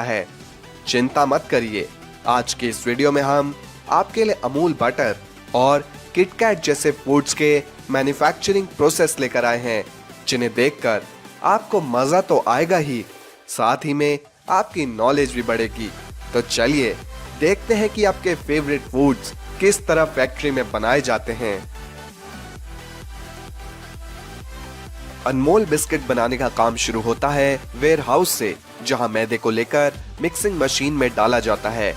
है। चिंता मत करिए, आज के इस वीडियो में हम आपके लिए अमूल बटर और किटकैट जैसे फूड्स के मैन्युफैक्चरिंग प्रोसेस लेकर आए हैं, जिन्हें देखकर आपको मजा तो आएगा ही, साथ ही में आपकी नॉलेज भी बढ़ेगी। तो चलिए देखते हैं कि आपके फेवरेट फूड्स किस तरह फैक्ट्री में बनाए जाते हैं। अनमोल बिस्किट बनाने का काम शुरू होता है वेयर हाउस से, जहां मैदे को लेकर मिक्सिंग मशीन में डाला जाता है।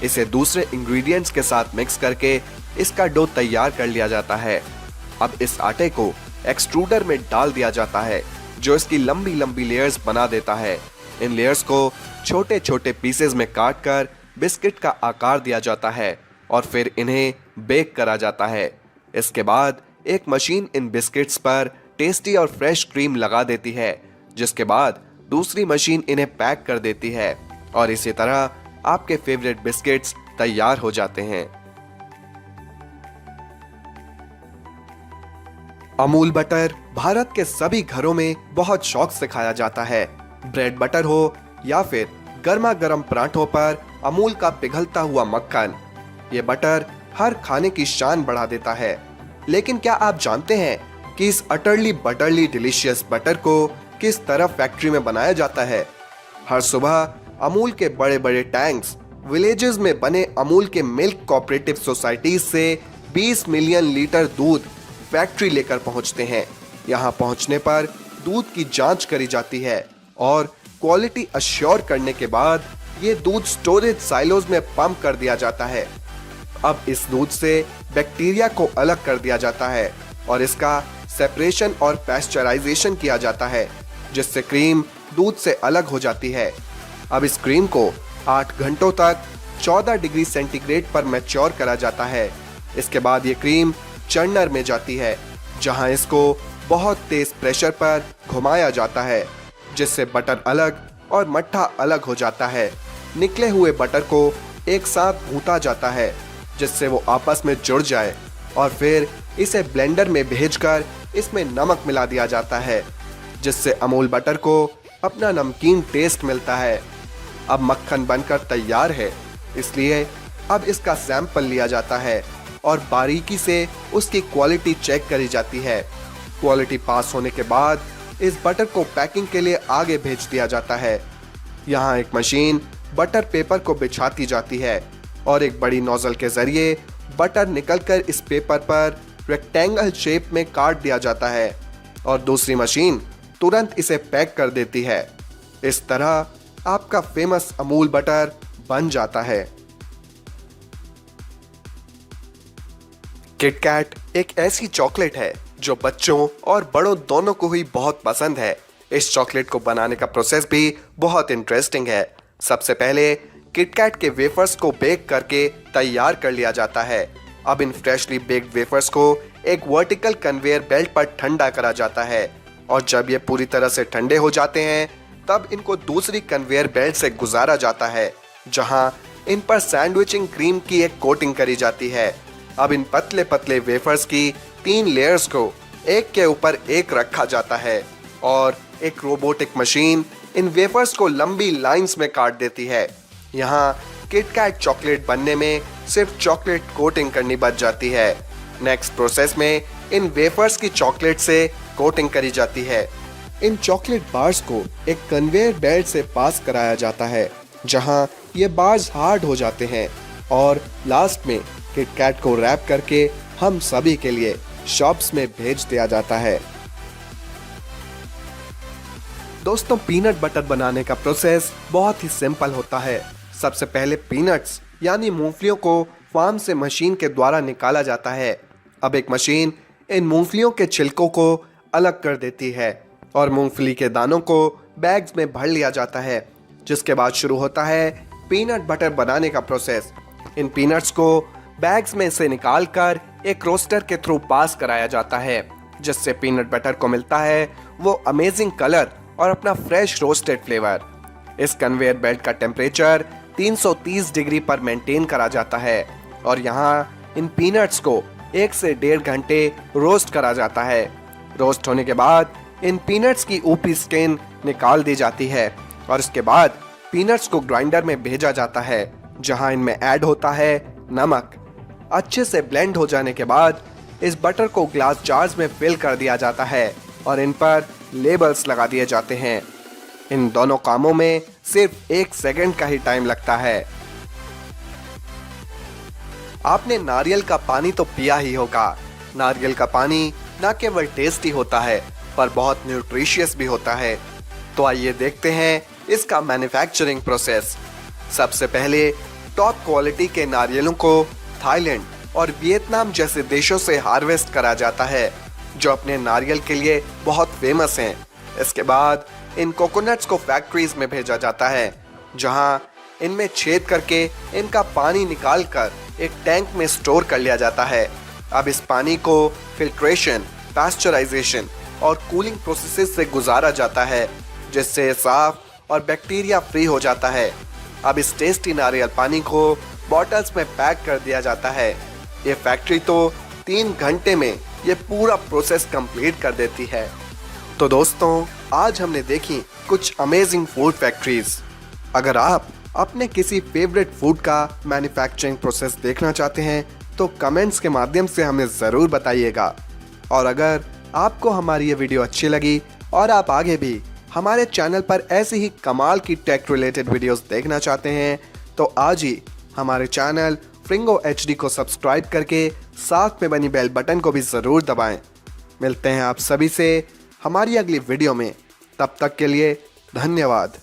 इसे दूसरे इंग्रेडिएंट्स के साथ मिक्स करके इसका डो तैयार कर लिया जाता है। अब इस आटे को एक्सट्रूडर में डाल दिया जाता है, जो इसकी लंबी लंबी लेयर्स बना देता है। इन लेयर्स को छोटे छोटे पीसेस में काट कर बिस्किट का आकार दिया जाता है और फिर इन्हें बेक करा जाता है। इसके बाद एक मशीन इन बिस्किट्स पर टेस्टी और फ्रेश क्रीम लगा देती है, जिसके बाद दूसरी मशीन इन्हें पैक कर देती है और इसी तरह आपके फेवरेट बिस्किट्स तैयार हो जाते हैं। अमूल बटर भारत के सभी घरों में बहुत शौक से खाया जाता है। ब्रेड बटर हो या फिर गर्मा गर्म पराठों पर अमूल का पिघलता हुआ मक्खन, ये बटर हर खाने की शान बढ़ा देता है। लेकिन क्या आप जानते हैं कि इस अटरली बटरली डिलीशियस बटर को किस तरह फैक्ट्री में बनाया जाता है? हर सुबह अमूल के बड़े बड़े टैंक्स विलेजेस में बने अमूल के मिल्क कोऑपरेटिव सोसाइटीज से 20 मिलियन लीटर दूध फैक्ट्री लेकर पहुंचते हैं। यहां पहुंचने पर दूध की जांच करी जाती है और क्वालिटी अश्योर करने के बाद ये दूध स्टोरेज साइलोज में पंप कर दिया जाता है। अब इस दूध से बैक्टीरिया को अलग कर दिया जाता है और इसका सेपरेशन और पैस्चराइजेशन किया जाता है, जिससे क्रीम दूध से अलग हो जाती है। अब इस क्रीम को 8 घंटों तक 14 डिग्री सेंटीग्रेड पर मैच्योर करा जाता है। इसके बाद ये क्रीम चर्नर में जाती है, जहां इसको बहुत तेज प्रेशर पर घुमाया जाता है, जिससे बटर अलग और मट्ठा अलग हो जाता है। निकले हुए बटर को एक साथ भूना जाता है, जिससे वो आपस में जुड़ जाए और फिर इसे ब्लेंडर में भेजकर इसमें नमक मिला दिया जाता है, जिससे अमूल बटर को अपना नमकीन टेस्ट मिलता है। अब मक्खन बनकर तैयार है, इसलिए अब इसका सैंपल लिया जाता है और बारीकी से उसकी क्वालिटी चेक करी जाती है। क्वालिटी पास होने के बाद इस बटर को पैकिंग के लिए आगे भेज दिया जाता है। यहाँ एक मशीन बटर पेपर को बिछाती जाती है और एक बड़ी नोजल के जरिए बटर निकलकर इस पेपर पर रेक्टेंगल शेप में काट दिया जाता है और दूसरी मशीन तुरंत इसे पैक कर देती है। इस तरह आपका फेमस अमूल बटर बन जाता है। किटकैट एक ऐसी चॉकलेट है जो बच्चों और बड़ों दोनों को ही बहुत पसंद है। इस चॉकलेट को बनाने का प्रोसेस भी बहुत इंटरेस्टिंग है। सबसे पहले किटकैट के वेफर्स को बेक करके तैयार कर लिया जाता है। अब इन फ्रेशली बेक्ड वेफर्स को एक वर्टिकल कन्वेयर बेल्ट पर ठंडा करा जाता है और जब ये पूरी तरह से ठंडे हो जाते हैं, तब इनको दूसरी कन्वेयर बेल्ट से गुजारा जाता है, जहां इन पर सैंडविचिंग क्रीम की एक कोटिंग करी जाती है। अब इन पतले पतले वेफर्स की 3 लेयर्स को एक के ऊपर एक रखा जाता है और एक रोबोटिक मशीन इन वेफर्स को लंबी लाइंस में काट देती है। यहाँ किटकैट चॉकलेट बनने में सिर्फ चॉकलेट कोटिंग करनी बच जाती है। नेक्स्ट प्रोसेस में इन वेफर्स की चॉकलेट से कोटिंग करी जाती है। इन चॉकलेट बार्स को एक कन्वेयर बेल्ट से पास कराया जाता है, जहां ये बार्स हार्ड हो जाते हैं और लास्ट में किटकैट को रैप करके हम सभी के लिए शॉप्स में भेज दिया जाता है। दोस्तों, पीनट बटर बनाने का प्रोसेस बहुत ही सिंपल होता है। सबसे पहले पीनट्स यानी मूंगफलियों को फार्म से मशीन के द्वारा निकाला जाता है। अब एक मशीन इन मूंगफलियों के छिलकों को अलग कर देती है और मूंगफली के दानों को बैग्स में भर लिया जाता है, जिसके बाद शुरू होता है पीनट बटर बनाने का प्रोसेस। इन पीनट्स को बैग्स में से निकालकर एक रोस्टर के थ्रू पास कराया जाता है, जिससे पीनट बटर को मिलता है वो अमेजिंग कलर और अपना फ्रेश रोस्टेड फ्लेवर। इस कन्वेयर बेल्ट का टेम्परेचर 330 डिग्री पर मेंटेन करा जाता है और यहाँ इन पीनट्स को 1 से 1.5 घंटे रोस्ट करा जाता है। रोस्ट होने के बाद इन पीनट्स की ऊपरी स्किन निकाल दी जाती है और इसके बाद पीनट्स को ग्राइंडर में भेजा जाता है, जहां इनमें ऐड होता है नमक। अच्छे से ब्लेंड हो जाने के बाद इस बटर को ग्लास जार्स में फिल कर दिया जाता है और इन पर लेबल्स लगा दिए जाते हैं। इन दोनों कामों में सिर्फ 1 सेकंड का ही टाइम लगता है। आपने नारियल का पानी तो पिया ही होगा। नारियल का पानी न केवल टेस्टी होता है पर बहुत न्यूट्रिशियस भी होता है। तो आइए देखते हैं इसका मैन्युफैक्चरिंग प्रोसेस। सबसे पहले टॉप क्वालिटी के नारियलों को थाईलैंड और वियतनाम जैसे देशों से हार्वेस्ट करा जाता है, जो अपने नारियल के लिए बहुत फेमस हैं। इसके बाद इन कोकोनट्स को फैक्ट्रीज में भेजा जाता है, जहां इनमें छेद करके इनका पानी निकालकर एक टैंक में स्टोर कर लिया जाता है। अब इस पानी को फिल्ट्रेशन, पास्चराइजेशन और कूलिंग प्रोसेसेस से गुजारा जाता है, जिससे साफ और बैक्टीरिया फ्री हो जाता है। अब इस टेस्टी नारियल पानी को बॉटल्स में पैक कर दिया जाता है। ये फैक्ट्री तो 3 घंटे में ये पूरा प्रोसेस कंप्लीट कर देती है। तो दोस्तों, आज हमने देखी कुछ अमेजिंग फूड फैक्ट्रीज। अगर आप अपने किसी फेवरेट फूड का मैन्युफैक्चरिंग प्रोसेस देखना चाहते हैं तो कमेंट्स के माध्यम से हमें ज़रूर बताइएगा। और अगर आपको हमारी ये वीडियो अच्छी लगी और आप आगे भी हमारे चैनल पर ऐसी ही कमाल की टेक रिलेटेड वीडियोस देखना चाहते हैं तो आज ही हमारे चैनल फ्रिंगो HD को सब्सक्राइब करके साथ में बनी बेल बटन को भी ज़रूर दबाएं। मिलते हैं आप सभी से हमारी अगली वीडियो में। तब तक के लिए धन्यवाद।